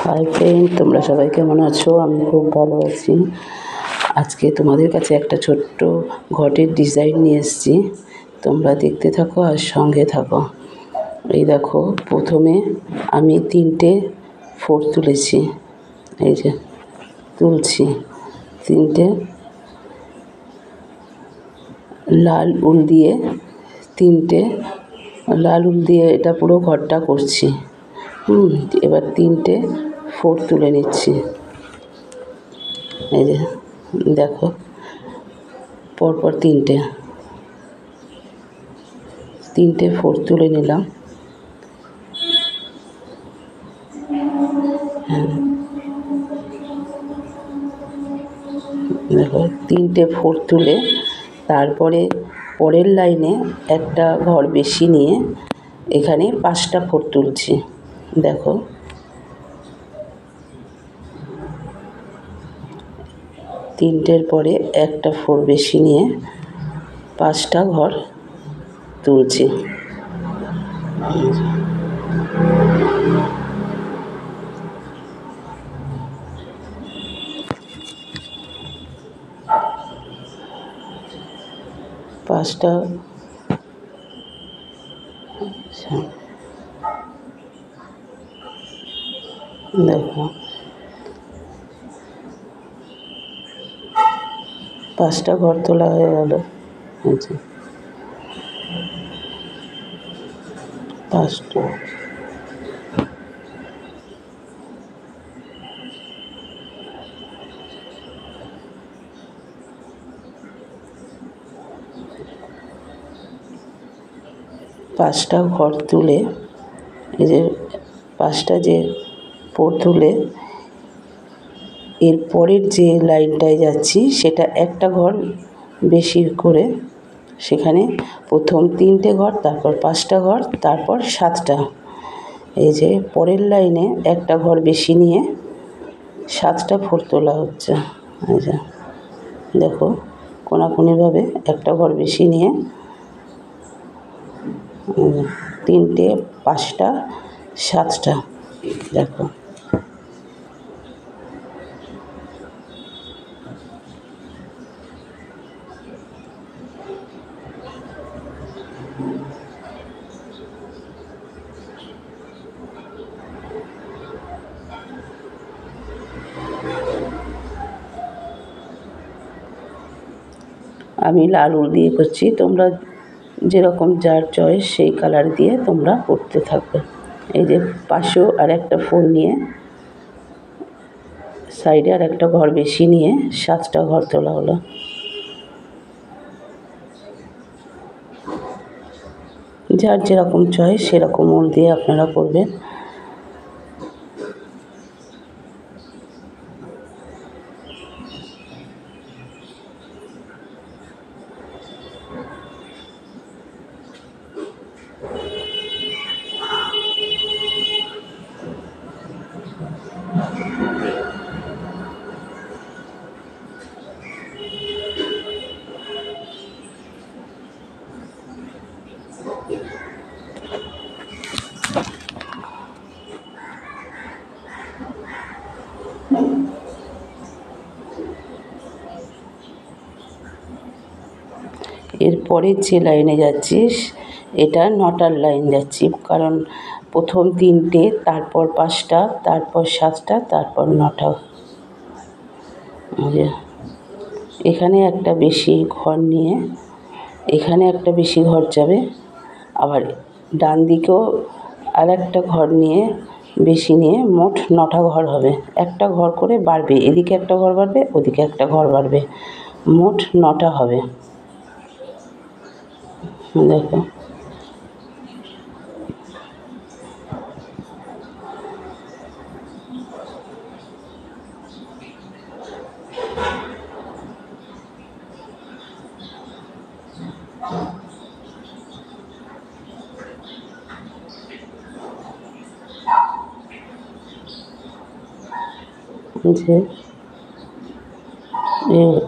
Hi friend, তোমরা সবাই কেমন আছো? আমি খুব ভালো আছি। আজকে তোমাদের কাছে একটা ছোট্ট ঘটের ডিজাইন নিয়ে এসেছি। তোমরা দেখতে থাকো আর সঙ্গে থাকো। এই দেখো, প্রথমে আমি 3টে ফোর তুলেছি। এই যে তুলছি 3টে লাল উল দিয়ে, 3টে লাল উল দিয়ে এটা পুরো ঘরটা করছি। এবার 3টে ফোর তুলে নিচ্ছি। এই যে দেখো, পরপর 3টে ফোর তুলে নিলাম। দেখো, 3টে ফোর তুলে তারপরে পরের লাইনে একটা ঘর বেশি নিয়ে এখানে 5টা ফোর তুলছি। দেখো, 3টের পরে একটা ফোর বেশি নিয়ে 5টা ঘর তুলছি। পাঁচটা দেখো, 5টা ঘর তোলা হয়ে গেল। আচ্ছা, 5টা ঘর তুলে, এই যে 5টা যে ফোর তুলে এর পরের যে লাইনটায় যাচ্ছি সেটা একটা ঘর বেশি করে, সেখানে প্রথম 3টে ঘর, তারপর 5টা ঘর, তারপর 7টা। এই যে পরের লাইনে একটা ঘর বেশি নিয়ে 7টা ফোর তোলা হচ্ছে। এই যে দেখো, কোনাকুনিভাবে একটা ঘর বেশি নিয়ে 3টে, 5টা, 7টা। দেখো, আমি লাল উল দিয়ে করছি, তোমরা যেরকম যার চয়েস সেই কালার দিয়ে তোমরা করতে থাকবে। এই যে পাশেও আর একটা ফোর নিয়ে সাইডে আর একটা ঘর বেশি নিয়ে 7টা ঘর তোলা হলো। যার যেরকম চয়েস সেরকম উল দিয়ে আপনারা করবেন। এরপরে যে লাইনে যাচ্ছি এটা 9টার লাইন যাচ্ছি, কারণ প্রথম 3টে, তারপর 5টা, তারপর 7টা, তারপর 9টা। এখানে একটা বেশি ঘর নিয়ে এখানে একটা বেশি ঘর যাবে, আবার ডান দিকেও আর একটা ঘর নিয়ে বেশি নিয়ে মোট 9টা ঘর হবে। একটা ঘর করে বাড়বে, এদিকে একটা ঘর বাড়বে, ওদিকে একটা ঘর বাড়বে, মোট 9টা হবে। দেখো, যে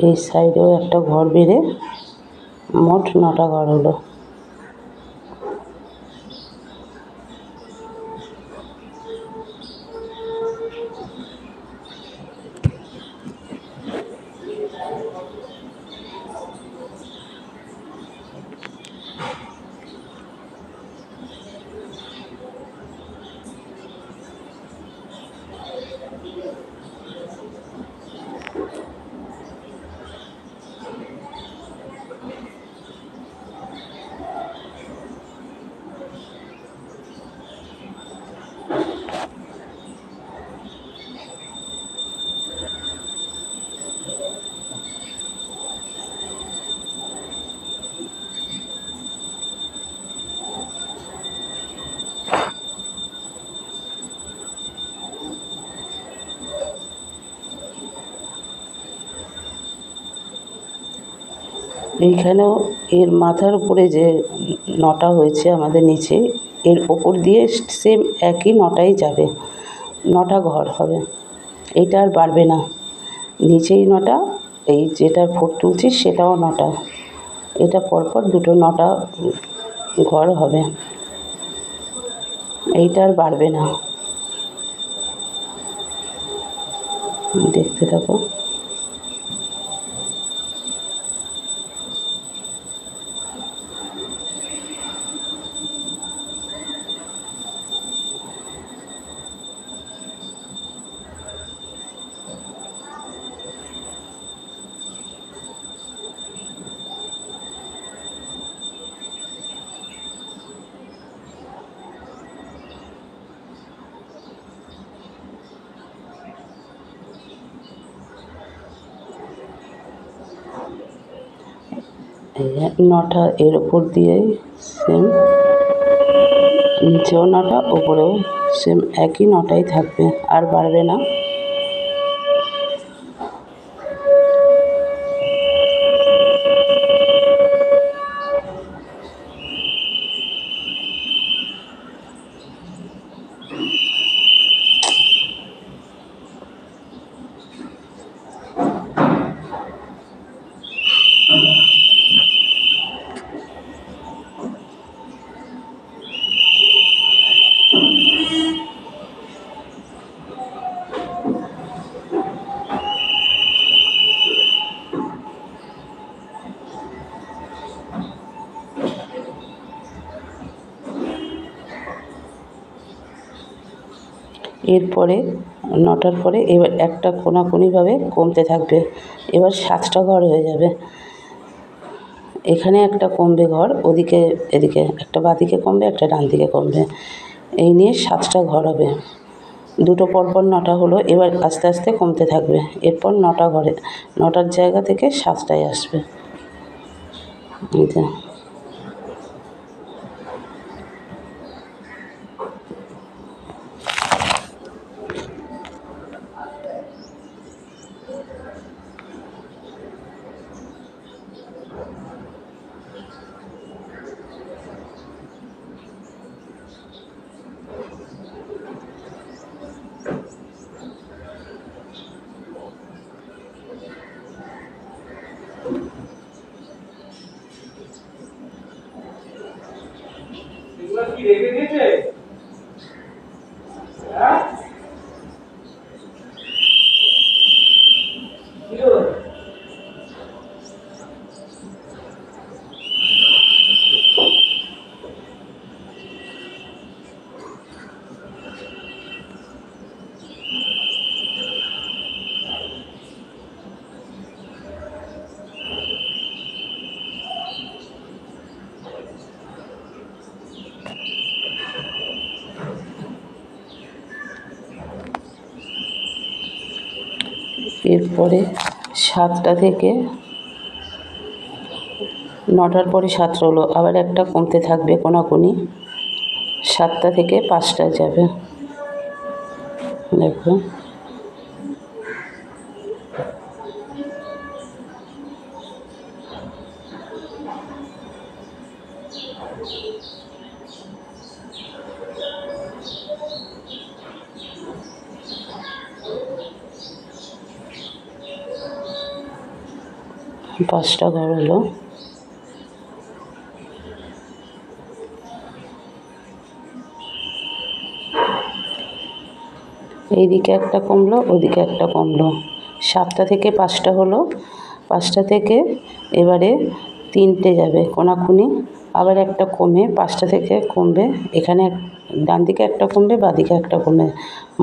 এই সাইডেও একটা ঘর বেড়ে মোট 9টা ঘর হলো। এইখানেও এর মাথার উপরে যে নটা হয়েছে আমাদের নিচে, এর ওপর দিয়ে সেম একই নটাই যাবে, নটা ঘর হবে। এইটা আর বাড়বে না, নিচেই নটা, এই যেটা ফোর তুলছি সেটাও নটা, এটা পরপর দুটো নটা ঘর হবে, এইটা আর বাড়বে না। দেখতে থাকো। নটা এর ওপর দিয়েই সেম, নিচেও নটা ওপরেও সেম একই নটাই থাকবে, আর বাড়বে না। এরপরে নটার পরে এবার একটা কোনাকুনিভাবে কমতে থাকবে, এবার 7টা ঘর হয়ে যাবে। এখানে একটা কমবে ঘর, ওদিকে এদিকে একটা বাঁদিকে কমবে, একটা ডান দিকে কমবে, এই নিয়ে 7টা ঘর হবে। দুটো পরপর নটা হলো, এবার আস্তে আস্তে কমতে থাকবে, এরপর নটা ঘরে, নটার জায়গা থেকে 7টায় আসবে। কি রেখে দিয়েছে? হ্যাঁ? এরপরে 7টা থেকে নটার পরে 7টা হলো, আবার একটা কমতে থাকবে কোনাকুনি, 7টা থেকে 5টায় যাবে। দেখো পাঁচটা ঘর হলো। এইদিকে একটা কমলো, ওদিকে একটা কমলো, 7টা থেকে 5টা হলো, 5টা থেকে এবারে 3টে যাবে কোনাকুনি, আবার একটা কমে 5টা থেকে কমবে, এখানে ডান দিকে একটা কমবে, বাঁদিকে একটা কমবে,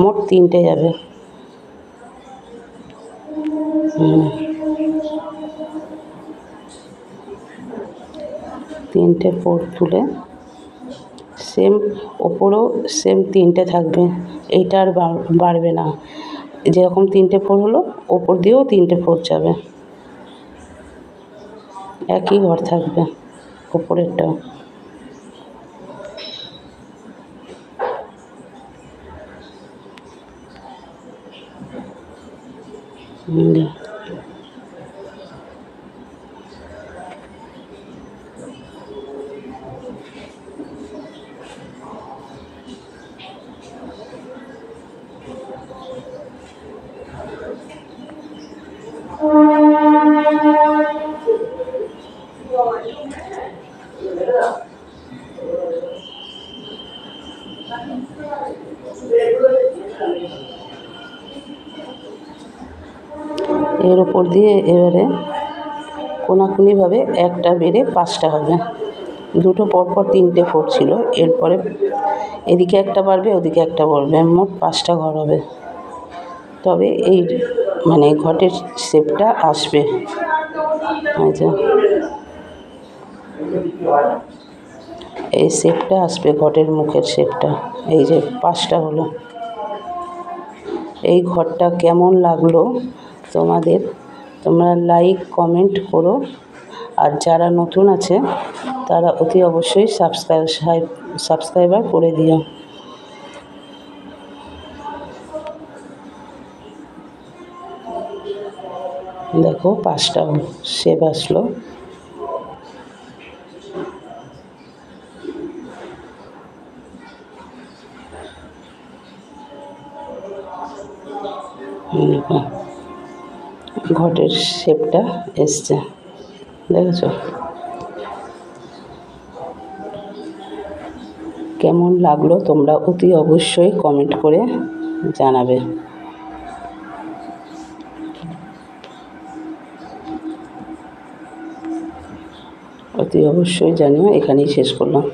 মোট 3টে যাবে। তিনটে ফোর তুলে সেম ওপরেও সেম 3টে থাকবে, এইটা আর বাড়বে না, যেরকম 3টে ফোর হলো ওপর দিয়েও 3টে ফোর যাবে, একই ঘর থাকবে ওপরেরটা। এর ওপর দিয়ে এবারে কোনাকুনিভাবে একটা বেড়ে 5টা হবে। দুটো পরপর 3টে ফোর ছিল, এরপরে এদিকে একটা বাড়বে, ওদিকে একটা বাড়বে, মোট 5টা ঘর হবে। তবে এই মানে ঘটের শেপটা আসবে। এই শেপটা আসবে, ঘটের মুখের শেপটা। এই যে 5টা হলো। এই ঘরটা কেমন লাগলো তোমাদের, তোমরা লাইক কমেন্ট করো। আর যারা নতুন আছে তারা অতি অবশ্যই সাবস্ক্রাইবার করে দিও। দেখো 5টা শেপ আসলো। ঘটের শেপটা এসছে, দেখেছো? কেমন লাগলো তোমরা অতি অবশ্যই কমেন্ট করে জানাবে। অতি অবশ্যই জানিও। এখানেই শেষ করলাম।